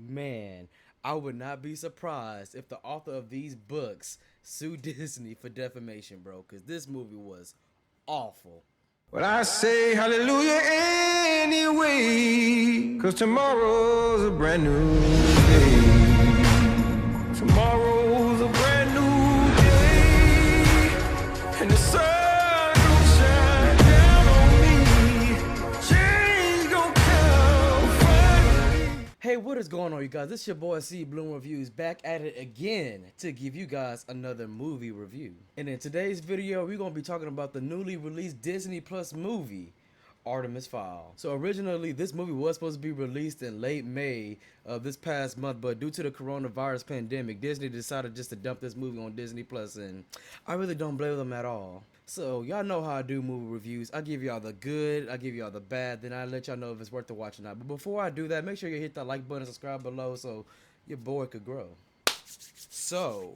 Man, I would not be surprised if the author of these books sued Disney for defamation, bro, because this movie was awful. Well, I say hallelujah anyway, 'cause tomorrow's a brand new day. Tomorrow's a brand new day, and the sun gon' shine down on me. Change gon' come finally. Hey, what is going on, you guys? This your boy C Bloom Reviews back at it again to give you guys another movie review. And in today's video, we're going to be talking about the newly released Disney Plus movie, Artemis Fowl. So originally, this movie was supposed to be released in late May of this past month, but due to the coronavirus pandemic, Disney decided just to dump this movie on Disney Plus, and I really don't blame them at all. So y'all know how I do movie reviews. I give y'all the good, I give y'all the bad, then I let y'all know if it's worth the watch or not. But before I do that, make sure you hit that like button, subscribe below so your boy could grow. So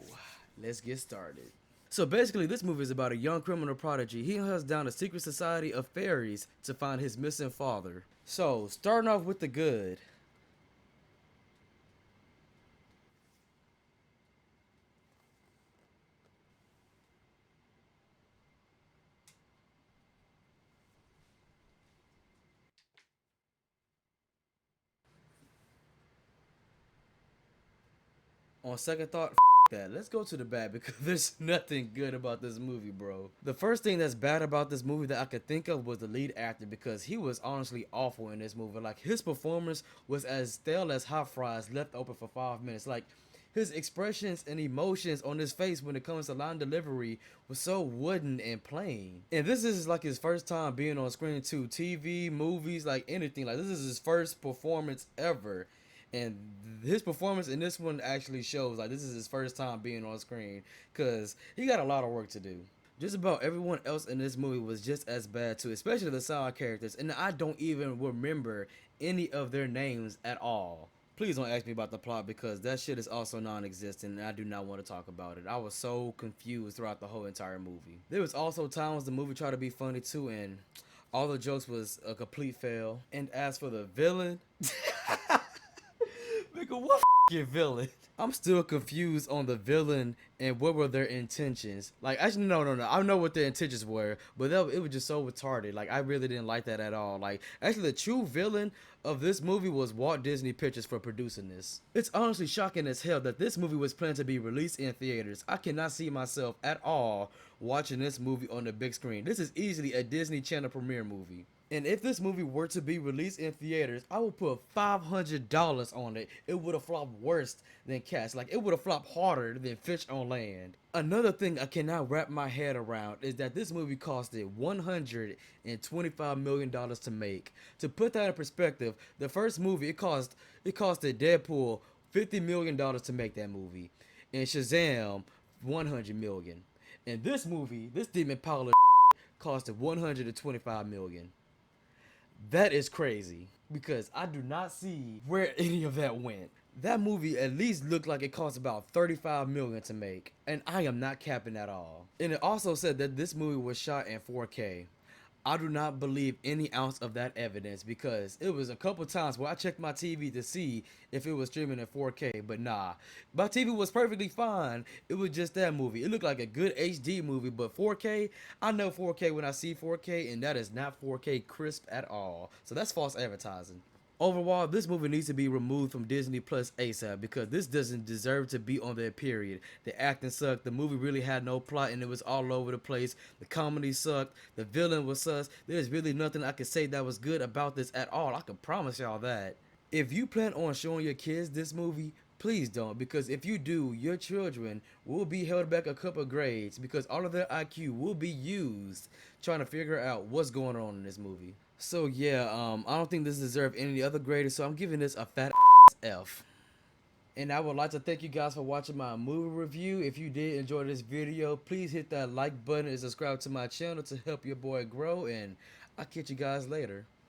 let's get started. So basically, this movie is about a young criminal prodigy. He hunts down a secret society of fairies to find his missing father. So, starting off with the good. On second thought, that. Let's go to the bad because there's nothing good about this movie, bro. The first thing that's bad about this movie that I could think of was the lead actor because he was honestly awful in this movie. Like, his performance was as stale as hot fries left open for 5 minutes. Like, his expressions and emotions on his face when it comes to line delivery was so wooden and plain. And this is like his first time being on screen too. TV, movies, like anything. Like, this is his first performance ever. And his performance in this one actually shows like this is his first time being on screen because he got a lot of work to do. Just about everyone else in this movie was just as bad too, especially the side characters, and I don't even remember any of their names at all. Please don't ask me about the plot because that shit is also non-existent and I do not want to talk about it. I was so confused throughout the whole entire movie. There was also times the movie tried to be funny too, and all the jokes was a complete fail. And as for the villain, nigga, what f***ing villain? I'm still confused on the villain and what were their intentions. Like, actually, no. I know what their intentions were, but it was just so retarded. Like, I really didn't like that at all. Like, actually, the true villain of this movie was Walt Disney Pictures for producing this. It's honestly shocking as hell that this movie was planned to be released in theaters. I cannot see myself at all watching this movie on the big screen. This is easily a Disney Channel premiere movie. And if this movie were to be released in theaters, I would put $500 on it. It would have flopped worse than Cats. Like, it would have flopped harder than Fish on Land. Another thing I cannot wrap my head around is that this movie costed $125 million to make. To put that in perspective, the first movie, it costed Deadpool $50 million to make that movie. And Shazam, $100 million. And this movie, this Demon Powder costed $125 million. That is crazy because I do not see where any of that went. That movie at least looked like it cost about $35 million to make, and I am not capping at all. And it also said that this movie was shot in 4K. I do not believe any ounce of that evidence because it was a couple times where I checked my TV to see if it was streaming in 4K, but nah. My TV was perfectly fine. It was just that movie. It looked like a good HD movie, but 4K, I know 4K when I see 4K, and that is not 4K crisp at all. So that's false advertising. Overall, this movie needs to be removed from Disney Plus ASAP because this doesn't deserve to be on there, period. The acting sucked, the movie really had no plot and it was all over the place. The comedy sucked, the villain was sus. There's really nothing I can say that was good about this at all. I can promise y'all that. If you plan on showing your kids this movie, please don't, because if you do, your children will be held back a couple grades because all of their IQ will be used trying to figure out what's going on in this movie. So yeah, I don't think this deserves any other grade, so I'm giving this a fat F. And I would like to thank you guys for watching my movie review. If you did enjoy this video, please hit that like button and subscribe to my channel to help your boy grow, and I'll catch you guys later.